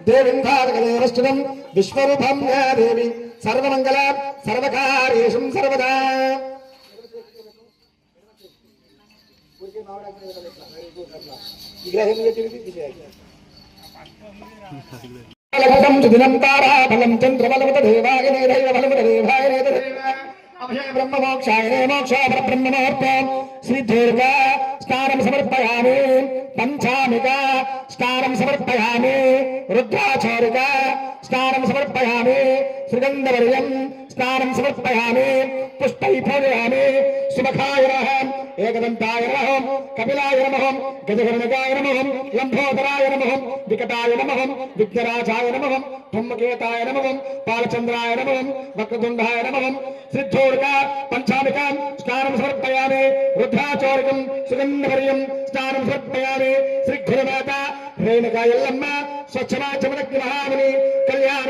देवीन्धारकलेरष्टुनं विश्वरूपं या देवी सर्वमङ्गल सर्वकार्येषु सर्वदा दिनं ताराफलं चन्द्रबलवतदेवाय दैवबलवतदेवाय अभय ब्रह्ममोक्षाय मोक्षा ब्रह्ममोर्पं श्रीदुर्गा स्नानं समर्पयामि पंचामिका स्नानं समर्पयामि रुद्राचारिका स्नानं समर्पयामि श्रीगन्धवर्यं स्नानं समर्पयामि पुष्पै पूजयामि सुमुखाय नमः एकदन्ताय नमः कपिलाय नमः गजगर्णकाय नमः लंबोदराय नमः विकटाय नमः विघ्नराजाय नमः धूमकेताय नमः बालचंद्राय नमः वक्रतुंडाय नमः सिद्धोर्गा पंचामिका स्नानं समर्पयामि रुद्राचारिकं सुगन्धवर्यं स्नानं समर्पयामि श्री गुरुमाता रेणुका यल्लम्मा स्वच्छमा चमनग्नि महामुनि कल्याण